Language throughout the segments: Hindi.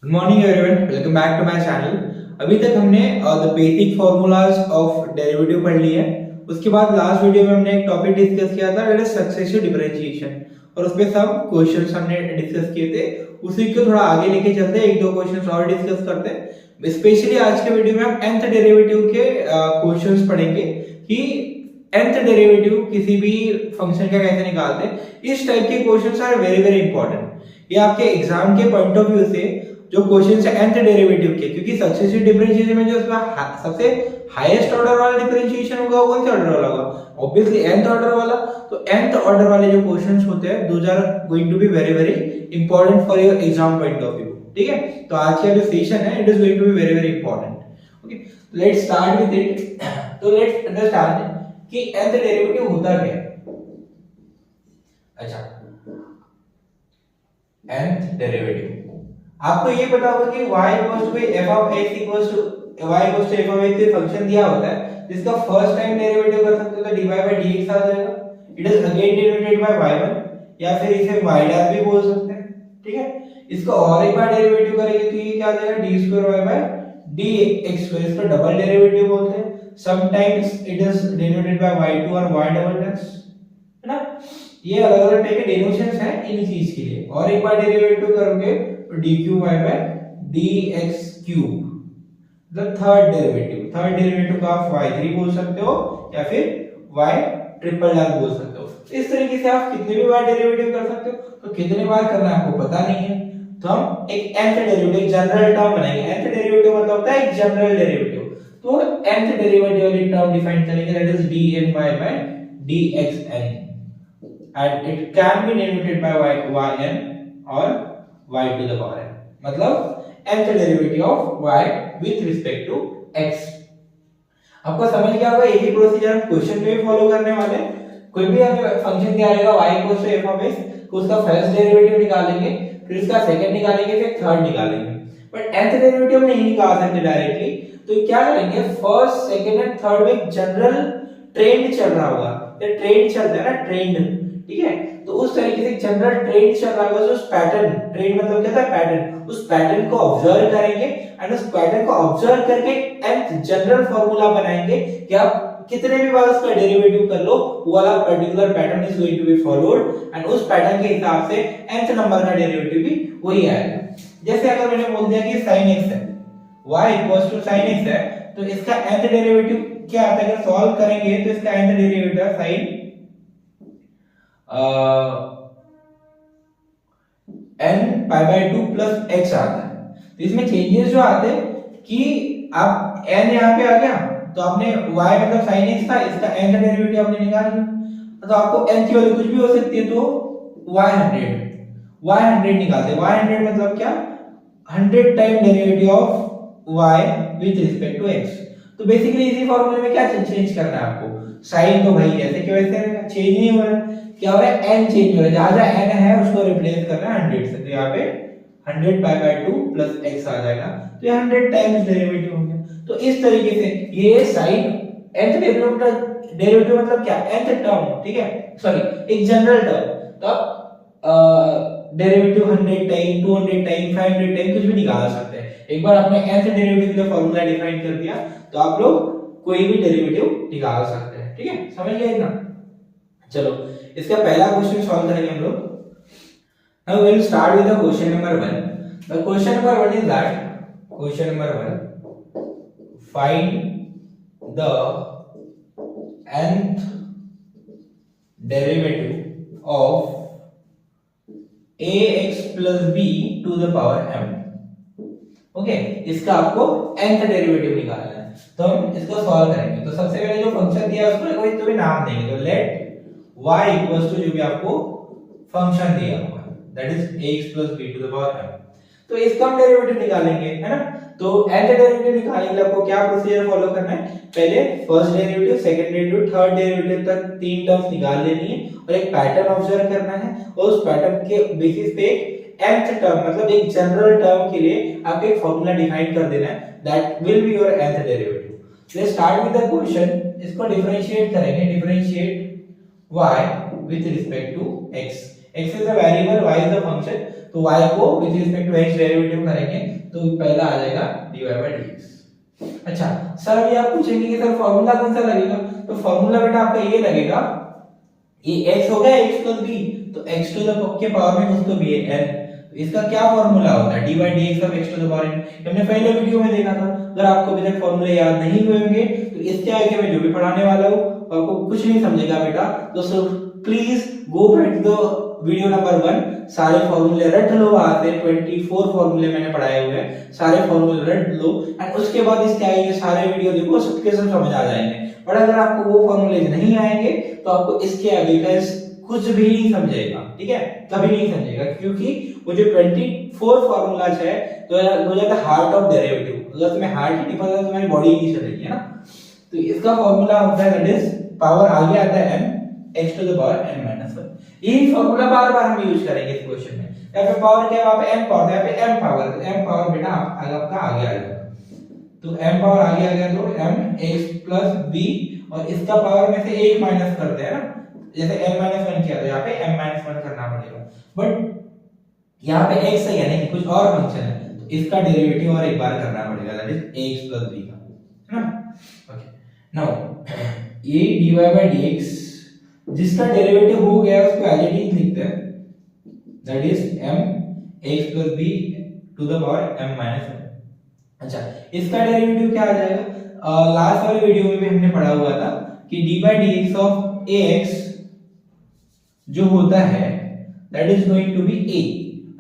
Good morning everyone, welcome back to my channel. अभी तक हमने the basic formulas of derivative पढ़ लिया है। उसके बाद लास्ट वीडियो में हमने एक टॉपिक डिस्कस किया था, दैट इज सक्सेसिव डिफरेंशिएशन, और उस पे सब क्वेश्चंस हमने डिस्कस किए थे। उसी को थोड़ा आगे लेके चलते हैं, एक दो क्वेश्चंस और डिस्कस करते हैं। स्पेशली आज के वीडियो में हम nth डेरिवेटिव के क्वेश्चंस पढ़ेंगे कि nth डेरिवेटिव किसी भी फंक्शन का कैसे निकालते हैं। इस टाइप के questions are very very important. ये आपके एग्जाम के पॉइंट ऑफ व्यू से जो क्वेश्चन है nth डेरिवेटिव के, क्योंकि सक्सेसिव डिफरेंशिएशन में जो उसका सबसे हाईएस्ट ऑर्डर वाला डिफरेंशिएशन होगा वो कौन से ऑर्डर वाला होगा? ऑब्वियसली nth ऑर्डर वाला। तो nth ऑर्डर वाले जो क्वेश्चंस होते हैं those are going to be very very important for your exam point of view. ठीक है, तो आज का जो सेशन है it is going to be very very important. Okay, let's start with it. तो लेट्स अंडरस्टैंड कि nth डेरिवेटिव होता क्या है। अच्छा, nth डेरिवेटिव आपको ये पता होगा कि y equals to f of x equals to y equals to f of x function दिया होता है, जिसका फर्स्ट टाइम डेरिवेटिव कर सकते हो तो dy by dx आ जाएगा। It is again denoted by y1, या फिर इसे y डैश भी बोल सकते हैं। ठीक है, इसको और एक बार डेरिवेटिव करेंगे तो ये क्या आ जाएगा, d square y by dx square. इसको डबल डेरिवेटिव बोलते हैं। Sometimes it is denoted by y2 और y डबल डैश, है ना। ये अलग अलग टाइप के डिनोशंस हैं इन चीज के लिए। और एक बार डेरिवेटिव करोगे तो dq y by dx cube, मतलब थर्ड डेरिवेटिव का आप y3 बोल सकते हो या फिर y ट्रिपल डैश बोल सकते हो। इस तरीके से आप कितने भी बार डेरिवेटिव कर सकते हो। तो कितने बार करना है आपको पता नहीं है, तो हम एक nth डेरिवेटिव जनरल टर्म बनाएंगे। nth डेरिवेटिव मतलब होता है एक जनरल डेरिवेटिव। तो nth डेरिवेटिव वाली टर्म डिफाइन करेंगे, that is dny by dxn, and it can be denoted by yn or y to the power n, मतलब nth derivative of y with respect to x। आपको समझ गया होगा, यही प्रोसीजर हम क्वेश्चन में भी फॉलो करने वाले हैं। कोई भी हमें फंक्शन दिया रहेगा y equals to f of x, तो उसका फर्स्ट डेरिवेटिव निकालेंगे, फिर इसका सेकंड निकालेंगे, फिर थर्ड निकालेंगे। बट nth डेरिवेटिव नहीं निकाल सकते डायरेक्टली, तो क्या करेंगे, फर्स्ट सेकंड एंड थर्ड में जनरल ट्रेंड चल रहा होगा। ये ट्रेंड चलता है ना, ट्रेंड। ठीक है, तो उस तरीके से जनरल ट्रेंड चल रहा होगा, उस पैटर्न, ट्रेंड मतलब क्या था, पैटर्न, उस पैटर्न को ऑब्जर्व करेंगे एंड उस पैटर्न को ऑब्जर्व करके nth जनरल फार्मूला बनाएंगे कि आप कितने भी बार उसका डेरिवेटिव कर लो, वो वाला particular pattern is going to be followed, and उस पैटर्न के हिसाब से nth नंबर का डेरिवेटिव भी वही आएगा। जैसे अगर मैंने बोल दिया कि sin x है, y equals to sin x है, तो इसका nth डेरिवेटिव क्या आता है, अगर सॉल्व करेंगे तो इसका nth डेरिवेटिव है sin n pi by 2 plus x आता है। तो इसमें चेंजेस जो आते हैं कि आप n यहाँ पे आ गया, तो आपने y मतलब sin x था, इसका n का डेरिवेटिव आपने निकाल लिया, तो आपको n की वैल्यू कुछ भी हो सकती है, तो y100 निकालते हैं। y100 मतलब क्या, 100 time derivative of y with respect to x। तो बेसिकली इसी फॉर्मूले में क्या चेंज करना है आपको, साइन तो भाई ऐसे के वैसे रहेगा, चेंज नहीं हो रहा है। क्या हो रहा है, n चेंज हो रहा है, जहां जहां n है उसको रिप्लेस करना है 100 से। तो यहाँ पे 100 पाई बाय 2 प्लस x आ जाएगा, तो ये 100 टाइम्स डेरिवेटिव हो गया। तो इस तरीके से ये sin nth डेरिवेटिव मतलब क्या, nth टर्म, ठीक है, सॉरी एक जनरल टर्म। तो आप डेरिवेटिव 100 टाइम, 200 टाइम, 500 टाइम कुछ भी निकाल सकते हैं। एक बार आपने nth डेरिवेटिव का फार्मूला डिफाइन कर दिया तो आप लोग कोई भी डेरिवेटिव निकाल सकते हैं। ठीक है, समझ गए ना। चलो इसका पहला क्वेश्चन सॉल्व करेंगे हम लोग। Now we will start with the question number 1. The question number 1 is that, question number 1, find the nth derivative of ax plus b to the power m. Okay, इसका आपको nth डेरिवेटिव निकालना है, तो हम इसको सॉल्व करेंगे। तो सबसे पहले जो फंक्शन दिया है उसको कोई तो भी नाम देंगे, तो लेट y इक्वल्स टू जो भी आपको फंक्शन दिया हुआ है, that is ax plus b to the power m। तो इसका हम डेरिवेटिव निकालेंगे, है ना। तो nth डेरिवेटिव निकालने के लिए आपको क्या प्रोसीजर फॉलो करना है, पहले first derivative, second derivative, third derivative तक तीन टर्म्स निकाल लेनी है और एक पैटर्न ऑब्जर्व करना है, और उस पैटर्न के बेसिस पे nth टर्म मतलब एक जनरल टर्म के लिए आपको एक फार्मूला डिफाइन कर देना है, that will be your nth derivative. Let's start with the question. इसको डिफरेंशिएट करेंगे, differentiate y with respect to x। x is a variable, y is a function, तो y को with respect to x derivative करेंगे तो पहला आ जाएगा dy by dx। अच्छा सर अभी आप पूछेंगे कि सर फॉर्मूला कौन सा लगेगा, तो फॉर्मूला बेटा आपका ये लगेगा, ये x हो गया x प्लस b, तो x टू द के पावर में कुछ तो b है n, तो इसका क्या फॉर्मूला होता है dy by dx of x to the power n, हमने पहले वीडियो में देखा था। अगर आपको अभी तक फॉर्मूले याद नहीं हुए होंगे तो इसके आगे मैं जो भी पढ़ाने वाला हूं आपको कुछ नहीं समझेगा बेटा, तो so please go back to the video number 1, सारे फॉर्मूले रट लो, वहां से 24 फॉर्मूले मैंने पढ़ाए हुए हैं, सारे फॉर्मूले रट लो एंड उसके बाद इसके आगे सारे वीडियो देखो, सबके सब समझ आ जाएंगे। और अगर आपको वो फॉर्मूले नहीं आएंगे तो आपको इसके आगे का कुछ भी नहीं समझेगा, ठीक है, कभी नहीं समझेगा, क्योंकि वो जो 24 फॉर्मूलाज है तो हो जाता है हार्ट ऑफ डेरिवेटिव। अगर तुम्हें हार्ट ही नहीं पता तो तुम्हारी बॉडी नहीं चलेगी, है ना। तो इसका फॉर्मूला होता है दैट इज पावर आगे आता है m x to the power n minus 1। यही फॉर्मूला बार-बार हम यूज करेंगे इस क्वेश्चन में। यहाँ पे पावर क्या है, वहां पे m पावर, यहाँ पे m पावर, तो m पावर बेटा आपका आगे आ जाएगा, तो m पावर आगे आ गया तो m x प्लस b, और इसका पावर में से 1 माइनस करते हैं ना, जैसे m माइनस 1 किया तो यहाँ पे m माइनस 1 करना पड़ेगा, बट यहाँ पे x है यानी कुछ और फंक्शन है तो इसका डेरिवेटिव और एक बार करना पड़ेगा, that is ax plus b का, है ना। ओके नाउ ये dy by dx जिसका डेरिवेटिव हो गया उसको एज इट इज लिखते हैं, that is m x plus b to the power m minus 1। अच्छा इसका डेरिवेटिव क्या आ जाएगा, लास्ट वाले वीडियो में भी हमने पढ़ा हुआ था कि dy by dx of ax जो होता है that is going to be a,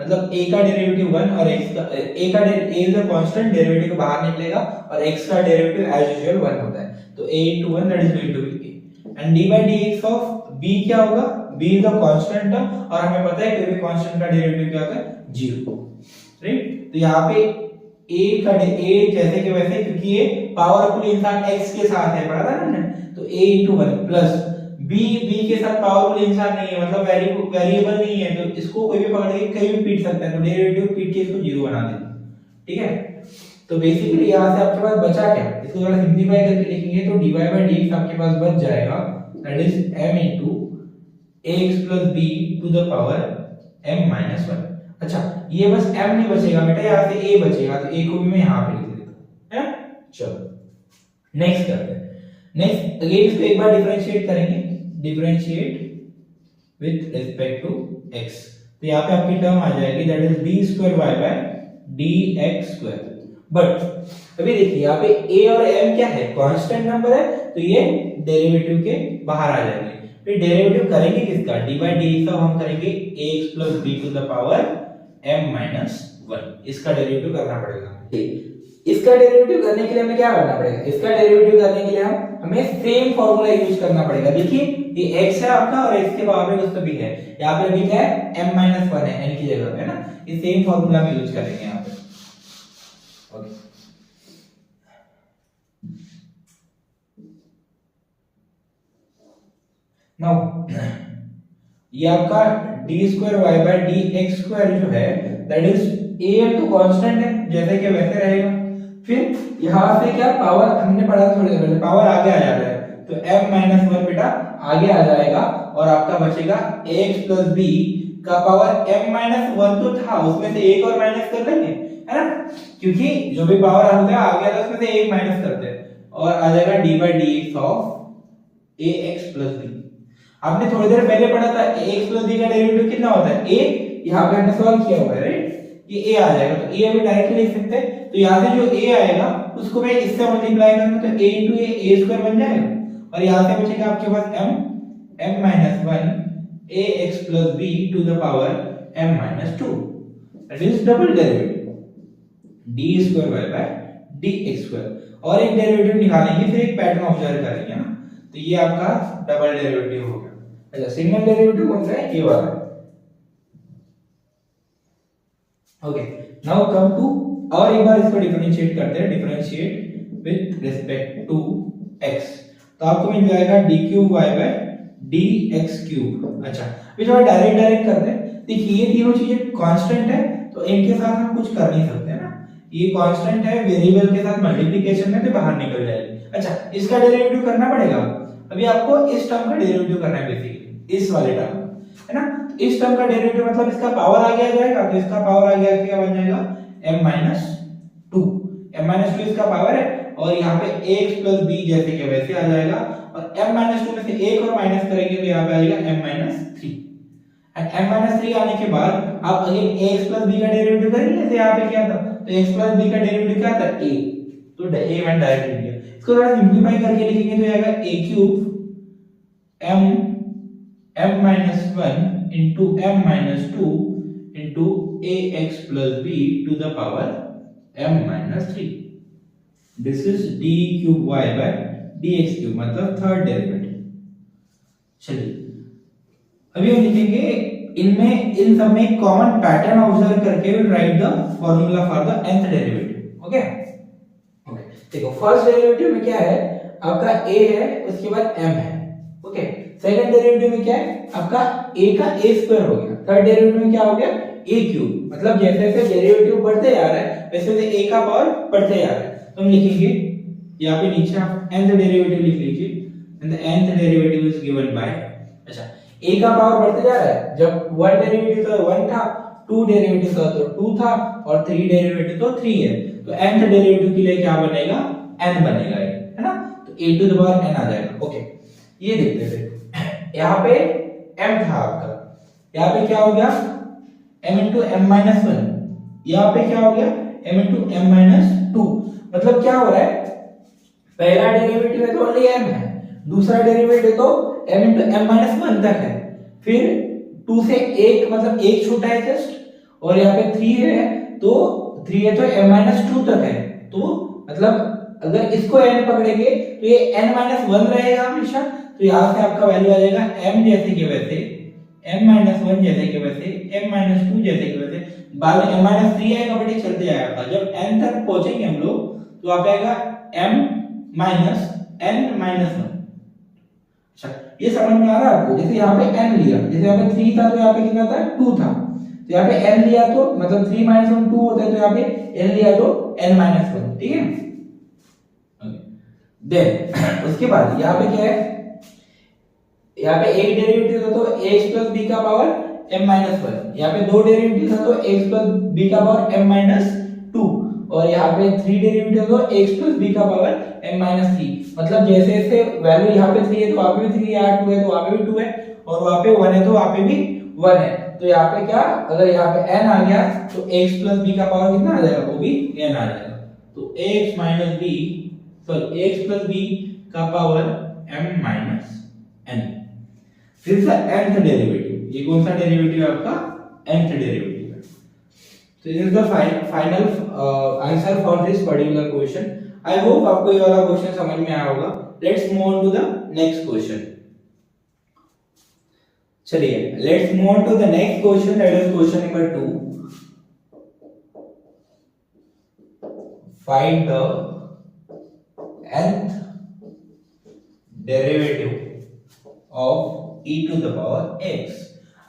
मतलब a का डेरिवेटिव 1 और x का a का a is a constant, derivative बाहर निकलेगा और x का डेरिवेटिव एज यूजुअल 1 होता है, तो a into 1 that is going to be a and dy by dx of b क्या होगा, b is a constant term और हमें पता है कोई भी कांस्टेंट का डेरिवेटिव क्या होता है 0, राइट। तो यहाँ पे a का a जैसे कि वैसे, क्योंकि ये पावरफुल इंसान x के साथ है, पढ़ा था ना हमने, तो a into 1 प्लस b के साथ पावरफुल इंसान नहीं है, मतलब वेरिएबल नहीं है, तो इसको कोई भी पकड़ के कहीं भी पीट सकता है, तो डेरिवेटिव पीट के इसको 0 बना देंगे, ठीक है। तो बेसिकली यहाँ से आपके पास बचा क्या, इसको थोड़ा सिंपलीफाई करके लिखेंगे तो dy by dx आपके पास बच जाएगा, that is m into ax plus b to the power m minus 1। अच्छा ये बस m नहीं बचेगा बेटा, यहाँ से a बचेगा, तो a को भी मैं यहाँ पे लिख देता हूँ, है। चलो नेक्स्ट करते हैं, नेक्स्ट अगेन इसको एक बार डिफरेंशिएट करेंगे, differentiate with respect to x, तो यहाँ पे आपकी टर्म आ जाएगी that is b square y by dx square. But अभी देखिए यहाँ पे a और m क्या है, कांस्टेंट नंबर है, तो ये डेरिवेटिव के बाहर आ जाएंगे। फिर डेरिवेटिव करेंगे किसका, dy by dx का हम करेंगे ax plus b to the power m minus 1, इसका डेरिवेटिव करना पड़ेगा। इसका डेरिवेटिव करने के लिए हमें क्या करना पड़ेगा, इसका डेरिवेटिव करने के लिए हमें सेम फार्मूला यूज करना पड़ेगा। देखिए ये x है आपका और x के पावर में कुछ तो b है, यहाँ पे b क्या है m minus 1 है n की जगह पे, है ना, ये सेम फार्मूला हम यूज करेंगे यहाँ पे। ओके नाउ ये आपका d square y by dx square जो है दैट इज a तो कांस्टेंट है जैसे कि वैसे रहेगा, फिर यहाँ से क्या पावर हमने पढ़ा थोड़ी देर पहले, पावर आगे आ जाता है, तो m minus 1 बेटा आगे आ जाएगा और आपका बचेगा ax plus b का पावर m minus 1 तो था, उसमें से एक और माइनस कर लेंगे, है ना, क्योंकि जो भी पावर होता है आगे आता है उसमें से एक माइनस करते हैं और आ जाएगा d by dx of ax plus b। आपने थोड़ी देर पहले पढ़ा था ax plus b का डेरिवेटिव कितना होता है a, यहाँ पे हमने सॉल्व किया हुआ है, राइट, ये a आ जाएगा, तो a अभी डायरेक्टली लिख सकते हैं, तो यहाँ से जो a आएगा उसको मैं इससे मल्टीप्लाई करूंगा तो a into a स्क्वायर बन जाएगा और यहाँ से बचेगा आपके पास m minus 1 ax plus b to the power m minus 2, that is double derivative d square y by dx square, और एक डेरिवेटिव निकालेंगे फिर एक पैटर्न ऑब्जर्व करेंगे ना, तो ये आपका डबल डेरिवेटिव हो गया। अच्छा सिंगल डेरिवेटिव कौन सा है, ये वाला। ओके नाउ कम टू, और एक बार इसको डिफरेंशिएट करते हैं, differentiate with respect to x, तो आपको मिल जाएगा d cube y by dx cube। अच्छा अभी थोड़ा डायरेक्ट करते हैं, देखिए ये तीनों चीजें कांस्टेंट है तो इनके साथ हम कुछ कर नहीं सकते ना, ये कांस्टेंट है, वेरिएबल के साथ मल्टीप्लिकेशन में तो बाहर निकल जाएगी। अच्छा इसका डेरिवेटिव करना पड़ेगा, अभी आपको इस टर्म का डेरिवेटिव करना है बेसिकली, इस वाले टर्म, है ना, इस टर्म का डेरिवेटिव मतलब इसका पावर आ गया जाएगा, तो इसका पावर आ गया क्या बन जाएगा m माइनस 2। m माइनस 2 इसका पावर है, और यहाँ पे ax प्लस b जैसे कि वैसे आ जाएगा, और m माइनस 2 में से एक और माइनस करेंगे तो यहाँ पे आ जाएगा m minus 3। And m minus 3 आने के बाद आप अगेन ax प्लस b का डेरिवेटिव करेंगे, जैसे यहाँ पे क्या था, तो x प्लस b का डेरिवेटिव क्या था a, तो a मैंने डायरेक्ट लिख दिया। इसको थोड़ा सिंपलीफाई करके लिखेंगे तो आएगा a cube m minus 1 into m minus 2 into ax plus b to the power m minus 3. This is d cube y by dx cube, मतलब थर्ड डेरिवेटिव। चलिए अभी हम लिखेंगे इनमें, इन सब में एक कॉमन पैटर्न ऑब्जर्व करके will write the formula for the nth derivative. Okay okay, देखो फर्स्ट डेरिवेटिव में क्या है आपका a है, उसके बाद m है। ओके, सेकंड डेरिवेटिव में क्या है आपका a का a स्क्वायर हो गया, थर्ड डेरिवेटिव में क्या हो गया a क्यूब, मतलब जैसे जैसे डेरिवेटिव बढ़ते जा रहा है वैसे वैसे a का पावर बढ़ते जा रहा है। तो हम लिखेंगे यहाँ पे नीचे आप nth डेरिवेटिव लिख लीजिए, and the nth derivative is given by, अच्छा a का पावर बढ़ते जा रहा है, जब वन डेरिवेटिव तो 1 था, टू डेरिवेटिव था तो 2 था, और थ्री डेरिवेटिव तो 3 है, तो nth डेरिवेटिव के लिए क्या बनेगा n बनेगा, है ना, तो a to the power n आ जाएगा। ओके, ये देखते थे यहाँ पे m था आपका, यहाँ पे क्या हो गया m into m minus 1, यहाँ पे क्या हो गया m into m minus 2, मतलब क्या हो रहा है पहला डेरिवेटिव है तो ओनली m है, दूसरा डेरिवेटिव तो m into m minus 1 तक है, फिर 2 से 1 मतलब 1 छूटा है जस्ट, और यहाँ पे 3 है तो 3 है तो m minus 2 तक है, तो मतलब अगर इसको n पकड़ेंगे तो ये n minus 1 रहेगा हमेशा, तो यहाँ से आपका वैल्यू आ जाएगा m जैसे के वैसे, m minus 1 जैसे के वैसे, m minus 2 जैसे के वैसे, बाद में m minus 3 आएगा, बट ये चलते जाएगा, जब n तक पहुंचेंगे हम लोग तो वहां पे आएगा m minus n minus 1। अच्छा, ये समझ में आ रहा है आपको, जैसे यहाँ पे n लिया, जैसे यहाँ पे 3 था तो यहाँ पे कितना था 2 था, तो यहाँ पे n लिया तो मतलब 3 minus 1 2 होता है, तो यहाँ पे n लिया तो n minus 1, ठीक है। देन उसके बाद यहाँ पे क्या है, यहाँ पे एक डेरिवेटिव था तो x plus b का पावर m minus 1, यहाँ पे दो डेरिवेटिव था तो x plus b का पावर m minus 2, और यहाँ पे थ्री डेरिवेटिव तो x plus b का पावर m minus 3, मतलब जैसे जैसे वैल्यू यहाँ पे 3 है तो वहाँ पे भी 3 है, यहाँ 2 है तो वहाँ पे भी 2 है, और वहाँ पे 1 है तो वहाँ पे भी 1 है, तो यहाँ पे क्या, अगर यहाँ पे n आ गया तो x plus b का पावर कितना आ जाएगा, वो भी n आ जाएगा, तो x minus b sorry x plus b का power m minus n। This is the nth derivative, ये कौन सा डेरिवेटिव है आपका nth डेरिवेटिव है। So this is the final answer for this particular question. I hope आपको ये वाला क्वेश्चन समझ में आया होगा। Let's move on to the next question. चलिए let's move on to the next question, that is question number 2. Find the nth derivative of e to the power x।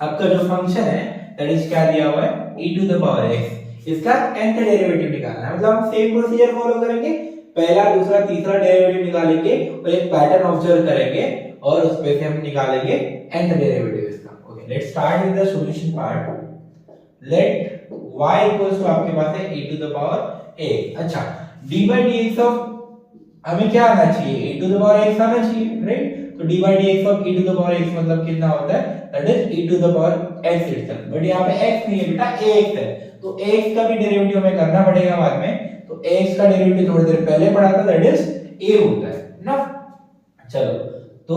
आपका जो फंक्शन है दैट इज क्या दिया हुआ है e to the power x, इसका nth डेरिवेटिव निकालना है, मतलब हम सेम प्रोसीजर फॉलो करेंगे, पहला दूसरा तीसरा डेरिवेटिव निकालेंगे और एक पैटर्न ऑब्जर्व करेंगे और उस पे से हम निकालेंगे nth डेरिवेटिव इसका। Okay, let's start with the solution part. Let y equals to आपके पास है e to the power x। अच्छा, d by dx ऑफ हमें क्या आना चाहिए, e to the power x आना चाहिए, राइट, तो d by dx of e to the power x मतलब कितना होता है, that is e to the power x itself, but यहाँ पे x नहीं है बेटा, ax है, तो ax का भी डेरिवेटिव हमें करना पड़ेगा बाद में, तो ax का डेरिवेटिव थोड़ी देर पहले पढ़ा था, दैट इज a होता है ना। चलो, तो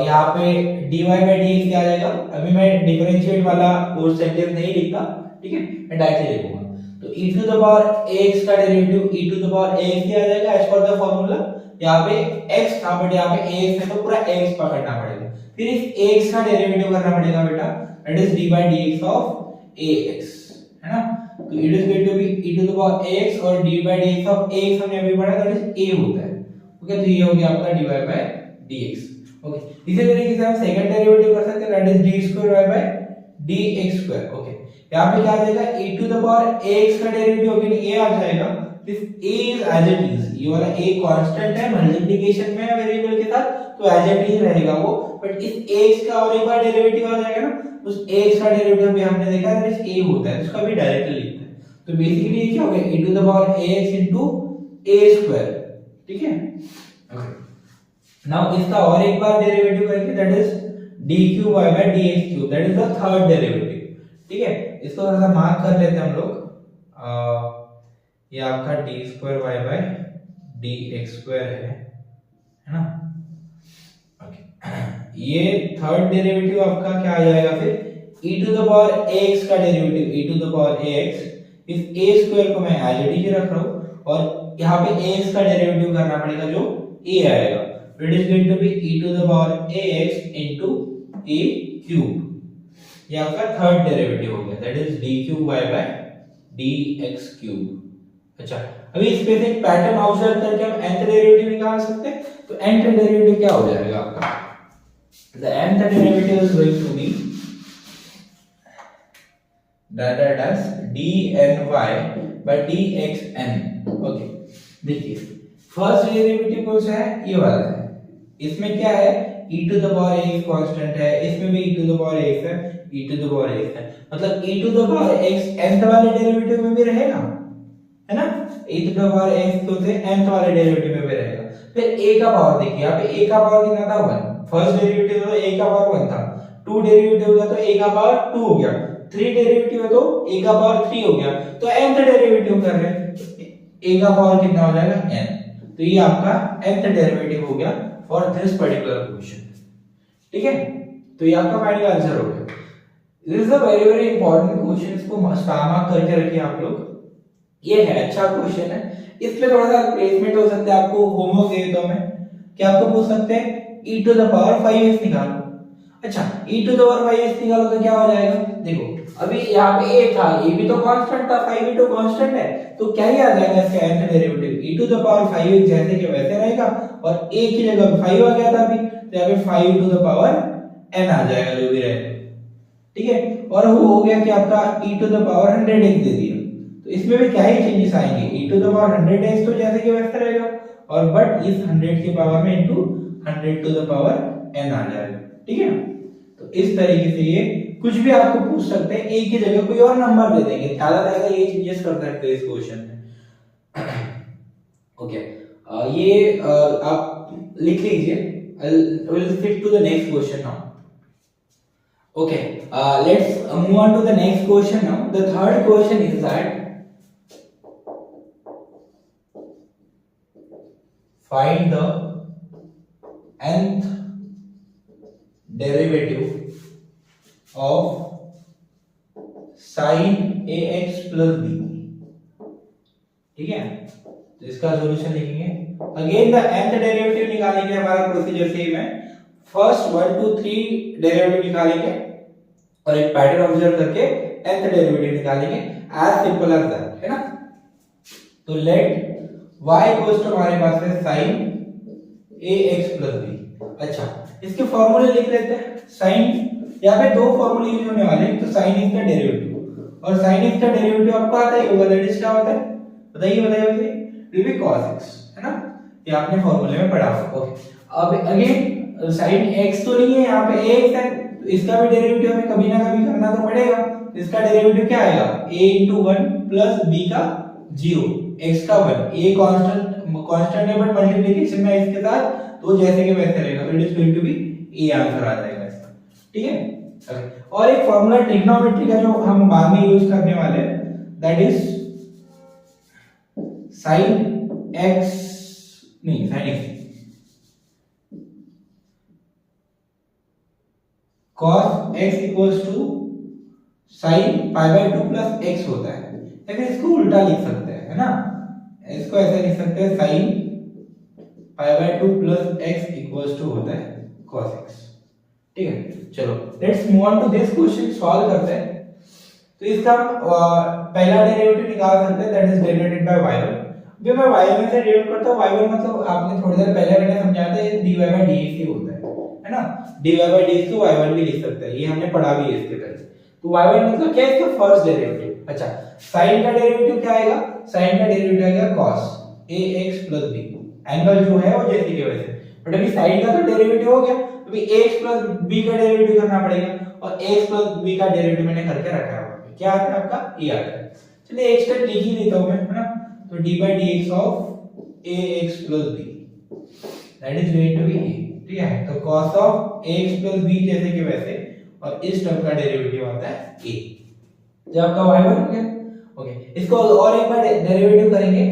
यहाँ पे dy by dx क्या आ जाएगा, अभी मैं डिफरेंशिएट वाला वो सेंटेंस नहीं लिखता, ठीक है, मैं डायरेक्टली लिखूंगा, तो e to the power ax का derivative e to the power ax क्या आ जाएगा एज पर द फार्मूला, यहाँ पे x था बट यहाँ पे ax है तो पूरा x पकड़ना पड़ेगा, फिर इस x का डेरिवेटिव करना पड़ेगा बेटा, that is d by dx of ax, है ना, तो it is going to be e to the power ax और d by dx of ax हमने अभी पढ़ा, दैट इज a होता है। ओके, तो ये हो गया आपका dy by dx। ओके, इसी तरीके से हम सेकंड डेरिवेटिव कर सकते हैं, that is d square y by dx square. Okay, यहाँ पे क्या आ जाएगा e to the power ax का डेरिवेटिव होगा a आ जाएगा, this a is as it is, ये वाला a कांस्टेंट है, मल्टीप्लिकेशन में है वेरिएबल के साथ, तो एज इट इज रहेगा वो, बट इस ax का और एक बार डेरिवेटिव आ जाएगा ना, उस ax का डेरिवेटिव भी हमने देखा है इस a होता है, उसका भी डायरेक्टली लिखते हैं। तो बेसिकली ये क्या हो गया, e to the power ax into a square, ठीक है। ओके, नाउ इसका और एक बार डेरिवेटिव करेंगे, that is d3y by dx3, that is the third derivative, ठीक है। इसको थोड़ा सा मार्क कर लेते हैं हम लोग, ये आपका d2y by dx2 है ना। ओके, ये थर्ड डेरिवेटिव आपका क्या आ जाएगा फिर, e to the power ax का derivative, e to the power ax, इस a स्क्वायर को मैं एज इट इज रख रहा हूं, और यहाँ पे ax का डेरिवेटिव करना पड़ेगा जो a आएगा, it is going to be e to the power ax into a cube, ये आपका थर्ड डेरिवेटिव हो गया, that is d3y by dx cube. अच्छा, अभी इस पे से एक पैटर्न ऑब्जर्व करके हम nth डेरिवेटिव निकाल सकते हैं। तो nth डेरिवेटिव क्या हो जाएगा आपका, the nth derivative is going to be that as dny by dxn। Okay, देखिए फर्स्ट डेरिवेटिव कौन सा है, ये वाला है, इसमें क्या है e to the power x constant है, इसमें भी e to the power x है, e to the power x है, मतलब e to the power x nth वाले डेरिवेटिव में भी रहेगा, है ना, e to the power x तो से nth वाले डेरिवेटिव में भी रहेगा। फिर a का पावर देखिए, यहाँ पे a का पावर कितना था 1, फर्स्ट डेरिवेटिव तो a का पावर 1 था, 2 डेरिवेटिव हो गया तो a का पावर 2 हो गया, 3 डेरिवेटिव है तो a का पावर 3 हो गया, तो nth डेरिवेटिव कर रहे हैं, a का पावर कितना हो जाएगा n, तो ये आपका nth डेरिवेटिव हो गया फॉर दिस पर्टिकुलर क्वेश्चन, ठीक है। तो ये आपका फाइनल आंसर हो गया। This is a very very important question, इसको स्टार मार्क करके रखिए आप लोग, ये है अच्छा क्वेश्चन है, इसमें थोड़ा सा प्लेसमेंट हो सकता है, आपको होमवर्क दे तो मैं क्या आपको पूछ सकते हैं e to the power 5x निकालो। अच्छा, e to the power 5x निकालो तो क्या हो जाएगा, देखो अभी यहाँ पे a था, a भी तो कांस्टेंट था, 5 भी तो कांस्टेंट है, तो क्या ही आ जाएगा इसका nth derivative, e to the power 5x जैसे के वैसे रहेगा, और a की जगह 5 आ गया था अभी, तो यहाँ पे 5 टू द पावर n आ जाएगा जो भी रहेगा, ठीक है। और वो हो गया कि आपका e to the power 100x दे दिया, तो इसमें भी क्या ही चेंजेस आएंगे, e to the power 100x तो जैसे के वैसे रहेगा, और बट इस 100 के पावर में into 100 to the power n आ जाएगा, ठीक है। तो इस तरीके से ये कुछ भी आपको पूछ सकते हैं, a की जगह कोई और नंबर दे देंगे, ज्यादा ज्यादा ये चेंजेस कर सकते हैं इस क्वेश्चन में। ओके, ये आप लिख लीजिए, we'll skip to the next question now. Okay, let's move on to the next question now. The third question is that find the nth derivative of sin ax plus b, ठीक है। तो इसका सॉल्यूशन लिखेंगे, अगेन द nth डेरिवेटिव निकालेंगे, हमारा प्रोसीजर सेम है, फर्स्ट 1 2 3 डेरिवेटिव निकालेंगे और एक पैटर्न ऑब्जर्व करके nth डेरिवेटिव निकालेंगे, एज सिंपल एज दैट, है ना। तो लेट y इक्वल्स टू हमारे पास है sin ax plus b। अच्छा, इसके फार्मूले लिख लेते हैं, sin, यहाँ पे दो फार्मूले यूज होने वाले हैं, तो sin x का डेरिवेटिव, और sin x का डेरिवेटिव आपको आता ही होगा, दैट इज क्या होता है, बताइए बताइए, it will be cos x, है ना, ये आपने फार्मूले में पढ़ा होगा। ओके, अब अगेन sin x तो नहीं है, यहाँ पे ax है, तो इसका भी डेरिवेटिव हमें कभी ना कभी करना तो पड़ेगा, इसका डेरिवेटिव क्या आएगा, a into 1 plus b का 0, x का 1, a कांस्टेंट है बट मल्टीप्लिकेशन में इसके साथ, तो जैसे के वैसे रहेगा, तो it is going to be a answer आ जाएगा इसका, ठीक है। ओके, और एक फार्मूला ट्रिग्नोमेट्री का जो हम बाद में यूज करने वाले हैं, दैट इज sin x, नहीं sin x, cos x equals to sin pi by 2 plus x होता है, या फिर इसको उल्टा लिख सकते हैं, है ना, इसको ऐसे लिख सकते हैं sin pi by 2 plus x equals to होता है cos x, ठीक है। चलो let's move on to this question, solve करते हैं। तो इसका पहला डेरिवेटिव निकाल सकते हैं, that is derivated bye y1, जो मैं y1 से डेरिवेट करता हूं, y1 मतलब आपने थोड़ी देर पहले मैंने समझाया था, ये dy by dx ही होता है ना, dy by dx को y1 भी लिख सकते हैं, ये हमने पढ़ा भी है इसके पहले। तो y1 मतलब क्या है, इसका फर्स्ट डेरिवेटिव। अच्छा, sin का डेरिवेटिव क्या आएगा, sin का डेरिवेटिव आएगा cos, ax plus b, angle जो है वो जैसे के वैसे, बट अभी साइन का तो डेरिवेटिव हो गया, अभी ax plus b का डेरिवेटिव करना पड़ेगा, और ax plus b का डेरिवेटिव मैंने करके रखा है, क्या आता है आपका a आता है। चलिए x का लिख ही लेता हूं मैं, है ना, तो d by dx of ax plus b that is going to be a, ठीक है, तो cos of ax plus b जैसे के वैसे, और इस टर्म का डेरिवेटिव आता है a, जो आपका y1 हो गया। ओके, इसको और एक बार डेरिवेटिव करेंगे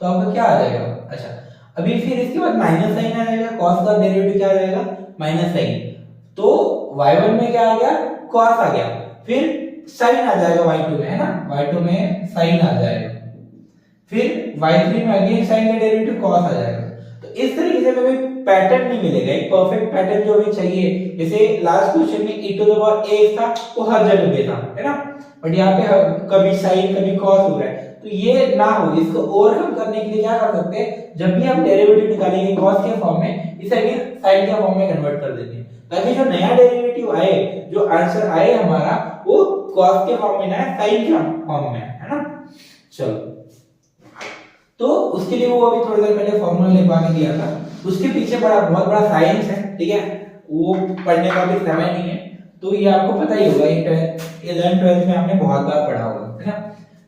तो आपका क्या आ जाएगा, अच्छा अभी फिर इसके बाद माइनस साइन आ जाएगा, cos का डेरिवेटिव क्या आ जाएगा माइनस साइन, तो y1 में क्या आ गया cos आ गया, फिर साइन आ जाएगा y2 में, है ना, y2 में साइन आ जाएगा, फिर y3 में अगेन साइन का डेरिवेटिव cos आ जाएगा। तो इस तरीके से हमें पैटर्न नहीं मिलेगा, एक परफेक्ट पैटर्न जो हमें चाहिए, जैसे लास्ट क्वेश्चन में e to the power a था वो हर जगह पे था, है ना, बट यहाँ पे कभी साइन कभी cos हो रहा है, तो ये ना हो, इसको ओवरकम करने के लिए क्या कर सकते हैं, जब भी हम डेरिवेटिव निकालेंगे cos के फॉर्म में, इसे अगेन साइन के फॉर्म में कन्वर्ट कर देंगे, ताकि जो नया डेरिवेटिव आए, जो आंसर आए हमारा, वो cos के फॉर्म में ना है, साइन के फॉर्म में है ना। चलो, तो उसके लिए वो अभी थोड़ी देर पहले फॉर्मूला लिखवा के दिया था, उसके पीछे बहुत बड़ा साइंस है, ठीक है, वो पढ़ने का भी समय नहीं है, तो ये आपको पता ही होगा, ये 11th 12th में आपने बहुत बार पढ़ा होगा, है ना।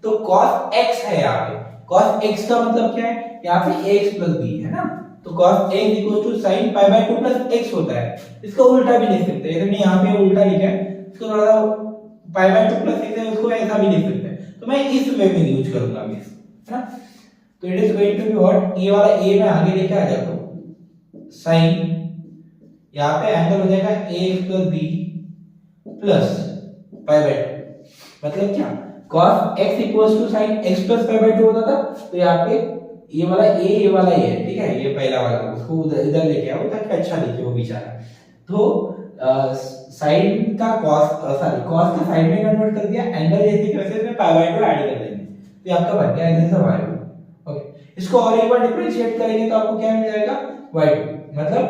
तो cos x है यहाँ पे, cos x का मतलब क्या है, यहाँ पे ax plus b है ना, तो cos x equals to sin pi by 2 plus x होता है, इसका उल्टा भी लिख सकते हैं, तो यहाँ पे उल्टा लिखा है, इसको थोड़ा सा pi by 2 plus x है, उसको ऐसा भी लिख सकते हैं, तो मैं इस वे में यूज करूंगा अभी, है ना। तो it is going to be what, ये वाला a मैं आगे लेके आ जाता हूं, sin, यहाँ पे एंगल हो जाएगा ax plus b plus pi by 2, मतलब क्या, cos x equals to sin x plus pi by 2 होता था, तो यहाँ पे ये वाला a, ये वाला a है, ठीक है, ये पहला वाला, उसको इधर लेके आओ ताकि अच्छा दिखे वो बेचारा, तो sin का cos का sin में कन्वर्ट कर दिया, एंगल जैसे कि वैसे इसमें pi by 2 ऐड कर देंगे, तो ये आपका बन गया एंगल से y2। ओके, इसको और एक बार डिफरेंशिएट करेंगे तो आपको क्या मिल जाएगा y2, मतलब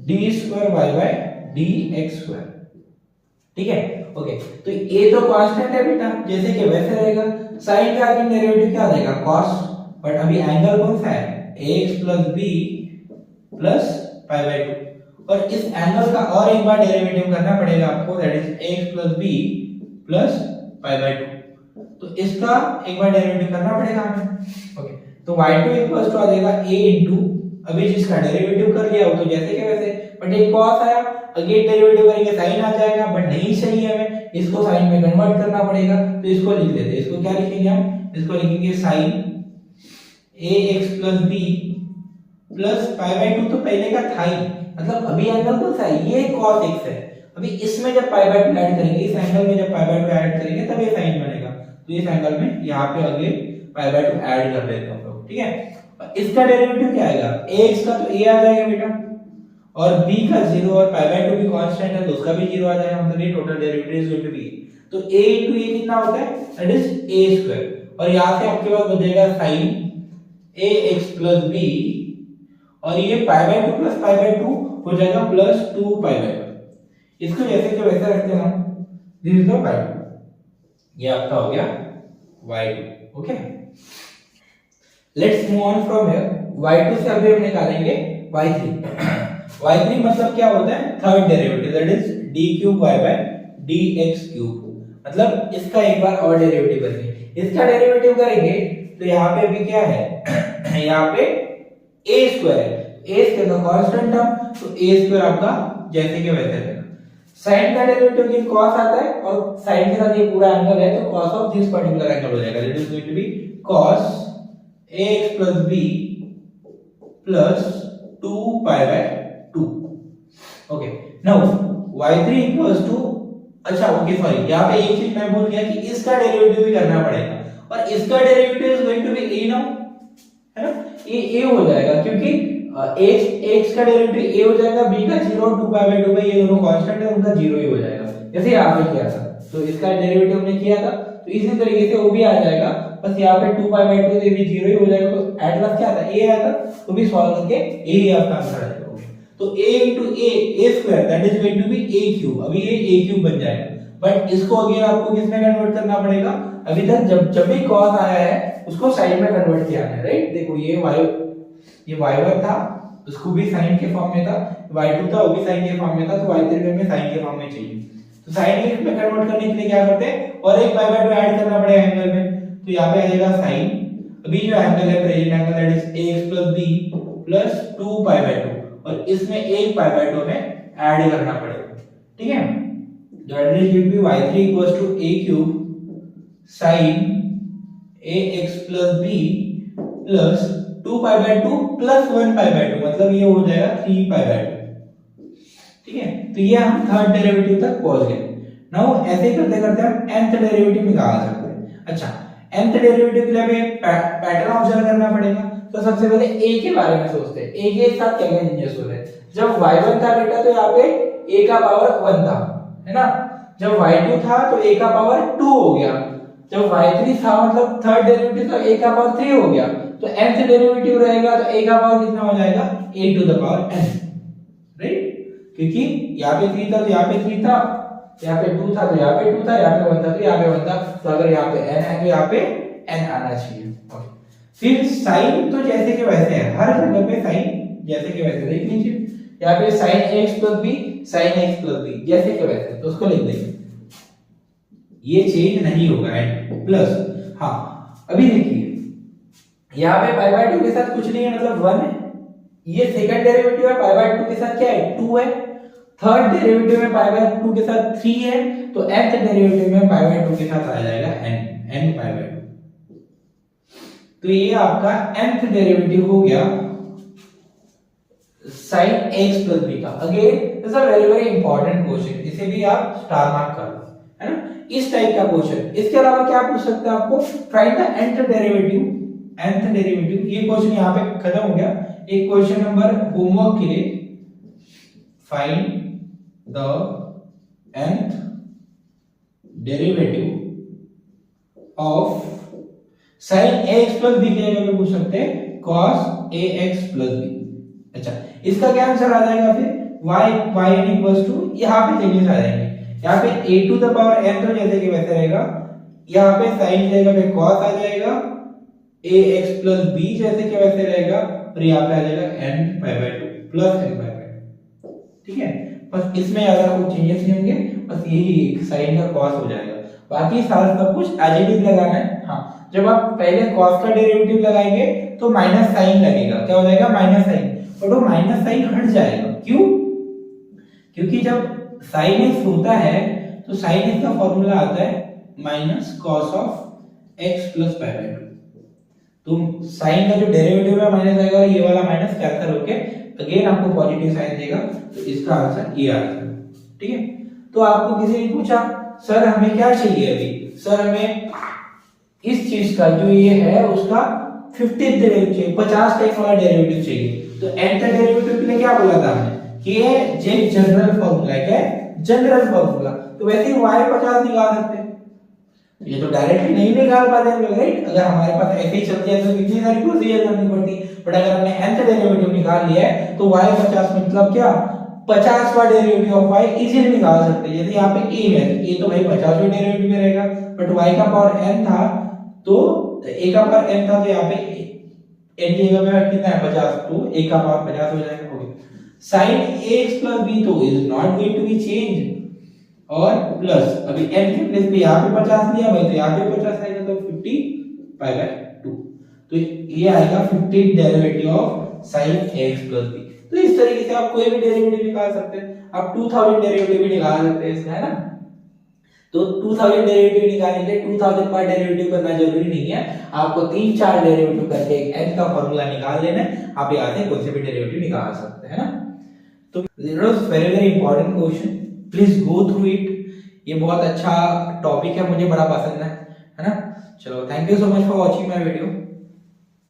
d square y by dx square, ठीक है। ओके, तो ये तो कांस्टेंट है बेटा, जैसे कि वैसे रहेगा, sin का आगे डेरिवेटिव क्या आ जाएगा cos, बट अभी एंगल कौन सा है, ax plus b plus pi by 2, और इस एंगल का और एक बार डेरिवेटिव करना पड़ेगा आपको, that is ax plus b plus pi by 2, तो इसका एक बार डेरिवेटिव करना पड़ेगा हमें। ओके, तो y2 इक्वल्स टू आ जाएगा a इनटू, अभी जिसका डेरिवेटिव कर लिया वो तो जैसे के वैसे, बट एक cos आया, अगेन डेरिवेटिव करेंगे साइन आ जाएगा, बट नहीं चाहिए हमें, इसको साइन में कन्वर्ट करना पड़ेगा, तो इसको लिख लेते हैं, इसको क्या लिखेंगे हम, इसको लिखेंगे sin ax plus b plus pi by 2, तो पहले का था ही, मतलब अभी एंगल कौन सा है, ये cos x है, अभी इसमें जब pi by 2 ऐड करेंगे, इस एंगल में जब pi by 2 ऐड करेंगे तब ये साइन बनेगा, तो इस एंगल में यहाँ पे अगले pi by 2 ऐड कर देते हैं हम लोग, ठीक है। इसका डेरिवेटिव क्या आएगा, ax का तो a आ जाएगा बेटा, और b का 0, और pi by 2 भी कांस्टेंट है तो उसका भी 0 आ जाएगा, मतलब ये total derivative is going to be, तो a into a कितना होता है, दैट इज a स्क्वायर, और यहाँ से आपके पास बचेगा sin ax plus b, और ये pi by 2 plus pi by 2 हो जाएगा plus 2 pi by 2, इसको जैसे के वैसे रखते हैं हम, दिस इज द y2, ये आपका हो गया y2। Okay, let's move on from here, y2 से अभी हम निकालेंगे y3। y3 मतलब क्या होता है, third derivative, that is d cube y by dx cube, मतलब इसका एक बार और डेरिवेटिव करेंगे, इसका डेरिवेटिव करेंगे तो यहाँ पे अभी क्या है, यहाँ पे a स्क्वायर है, a स्क्वायर का कांस्टेंट टर्म, तो a स्क्वायर आपका जैसे के वैसे रहेगा, sin का डेरिवेटिव की cos आता है, और sin के साथ ये पूरा एंगल है, तो cos of this particular angle हो जाएगा, that is going to be cos ax plus b plus 2 pi by 2। Okay, now y3 equals to, अच्छा ओके सॉरी, यहाँ पे एक चीज मैं भूल गया कि इसका डेरिवेटिव भी करना पड़ेगा, और इसका derivative is going to be a now, है ना, ये a हो जाएगा, क्योंकि x का डेरिवेटिव a हो जाएगा, b का 0 और 2 pi by 2 ये दोनों कांस्टेंट है, उनका 0 ही हो जाएगा, जैसे आपने किया था, तो इसका डेरिवेटिव हमने किया था, तो इसी तरीके से वो भी आ जाएगा, बस यहाँ पे 2 pi by 2 से भी 0 ही हो जाएगा, तो एट लास्ट क्या आता है, a आता, तो भी सॉल्व करके a ही आपका आंसर आ जाएगा। तो a into a square that is going to be a cube, अभी ये a क्यूब बन जाएगा, बट इसको अगेन आपको किस में कन्वर्ट करना पड़ेगा, अभी तक जब भी cos आया है उसको साइन में कन्वर्ट किया है, राइट। देखो ये y1 था, उसको भी साइन के फॉर्म में था, y2 था वो भी साइन के फॉर्म में था, तो y3 में हमें साइन के फॉर्म में चाहिए। तो साइन में कन्वर्ट करने के लिए क्या करते हैं, और एक पाई/2 ऐड करना पड़ेगा एंगल में, तो यहाँ पे आ जाएगा साइन, अभी जो एंगल है present angle that is ax + b + 2π/2, और इसमें एक पाई/2 में ऐड करना पड़ेगा, ठीक है। That is will be y3 = a³ sin ax + b + 2π/2 + 1π/2, मतलब ये हो जाएगा 3π/2, ठीक है। तो ये हम थर्ड डेरिवेटिव तक पहुंच गए। नाउ ऐसे करते करते हम nth डेरिवेटिव निकाल सकते हैं। अच्छा, nth डेरिवेटिव के लिए हमें पैटर्न ऑब्जर्व करना पड़ेगा। तो सबसे पहले a के बारे में सोचते हैं, a के साथ क्या क्या चेंजेस हो रहे हैं। जब y1 था बेटा तो यहाँ पे a का पावर 1 था, है ना। जब y2 था तो a का पावर 2 हो गया। जब y3 था मतलब थर्ड डेरिवेटिव तो a का पावर 3 हो गया। तो nth डेरिवेटिव रहेगा तो a का पावर कितना हो जाएगा, a⁴n, राइट। क्योंकि यहाँ पे 3 था तो यहाँ पे 3 था, यहाँ पे 2 था तो यहाँ पे 2 था, यहाँ पे 1 था तो यहाँ पे 1 था। तो अगर यहाँ पे n है तो यहाँ पे n आना चाहिए। ओके, फिर साइन तो जैसे के वैसे है, हर जगह पे साइन जैसे के वैसे लिख लीजिए। यहाँ पे sin ax + b sin x + b जैसे के वैसे, तो उसको लिख देंगे, ये चेंज नहीं होगा। एंड प्लस, हाँ अभी देखिए यहाँ पे π/2 के साथ कुछ नहीं है, मतलब 1 है। ये सेकंड डेरिवेटिव है, π/2 के साथ क्या है, 2 है। थर्ड डेरिवेटिव में π/2 के साथ 3 है, तो nth डेरिवेटिव में π/2 के साथ आ जाएगा n π/2। तो ये आपका nth डेरिवेटिव हो गया sin x + b का। Again this a very very important question, इसे भी आप स्टार मार्क कर लो, है ना, इस टाइप का क्वेश्चन। इसके अलावा क्या पूछ सकते हैं आपको, फाइंड द nth डेरिवेटिव। ये क्वेश्चन यहाँ पे खत्म हो गया। एक क्वेश्चन नंबर होमवर्क के लिए, find the nth derivative of sin ax + b की जगह पे पूछ सकते हैं cos ax + b। अच्छा, इसका क्या आंसर आ जाएगा फिर, y = यहाँ पे चेंजेस आ जाएंगे। यहाँ पे a⁴n तो जैसे कि वैसे रहेगा, यहाँ पे sin की जगह पे cos आ जाएगा, ax + b जैसे कि वैसे रहेगा, और यहाँ पे आ जाएगा n π/2 + n π/2, ठीक है। बस इसमें ज्यादा कुछ चेंजेस नहीं होंगे, बस यही sin का cos हो जाएगा, बाकी सारा सब कुछ एज इट इज लगाना है। हाँ, जब आप पहले cos का डेरिवेटिव लगाएंगे तो माइनस साइन लगेगा, क्या हो जाएगा, माइनस साइन, और वो माइनस साइन हट जाएगा। क्यों, क्योंकि जब साइन एक्स होता है तो साइन एक्स का फॉर्मूला आता है -cos of x + π/2। तो साइन का जो डेरिवेटिव है माइनस आएगा, और ये वाला माइनस कैंसिल होके अगेन आपको पॉजिटिव साइन देगा। तो इसका आंसर ये आ जाएगा, ठीक है। तो आपको किसी ने पूछा सर हमें क्या चाहिए अभी, सर हमें इस चीज का जो ये है उसका 50th डेरिवेटिव चाहिए, 50 टाइप वाला डेरिवेटिव चाहिए। तो nth डेरिवेटिव के लिए क्या बोला था हमने कि ये जनरल फॉर्मूला है, क्या है, जनरल फॉर्मूला। तो वैसे ही y 50 निकाल सकते हैं, ये तो डायरेक्टली नहीं निकाल पाते हम लोग, राइट। अगर हमारे पास ऐसे ही चलती है तो कितनी सारी प्रोसीजर करनी पड़ती, बट अगर हमने nth डेरिवेटिव निकाल लिया है तो y 50 मतलब क्या, 50वां डेरिवेटिव ऑफ y इजीली निकाल सकते हैं। जैसे यहाँ पे a है, a तो भाई 50वें डेरिवेटिव में रहेगा, बट y का पावर n था तो a का पावर n था, तो यहाँ पे n की जगह में कितना है 50, तो a का पावर 50 हो जाएगा। ओके, sin ax + b तो is not going to be change, और प्लस अभी n के प्लेस पे यहाँ पे 50 लिया भाई, तो यहाँ पे 50 आएगा, तो 50π/2। तो ये आएगा 50 derivative of sin ax + b। तो इस तरीके से आप कोई भी डेरिवेटिव निकाल सकते हैं, आप 2000 डेरिवेटिव भी निकाल सकते हैं इसका, है ना। तो 2000 डेरिवेटिव निकालने के लिए 2000 बार डेरिवेटिव करना जरूरी नहीं है, आपको 3-4 डेरिवेटिव करके एक n का फॉर्मूला निकाल लेना है, आप यहाँ से कोई से भी डेरिवेटिव निकाल सकते हैं ना। तो it was very very important question, please go through it. ये बहुत अच्छा टॉपिक है, मुझे बड़ा पसंद है ना। चलो, thank you so much for watching my video.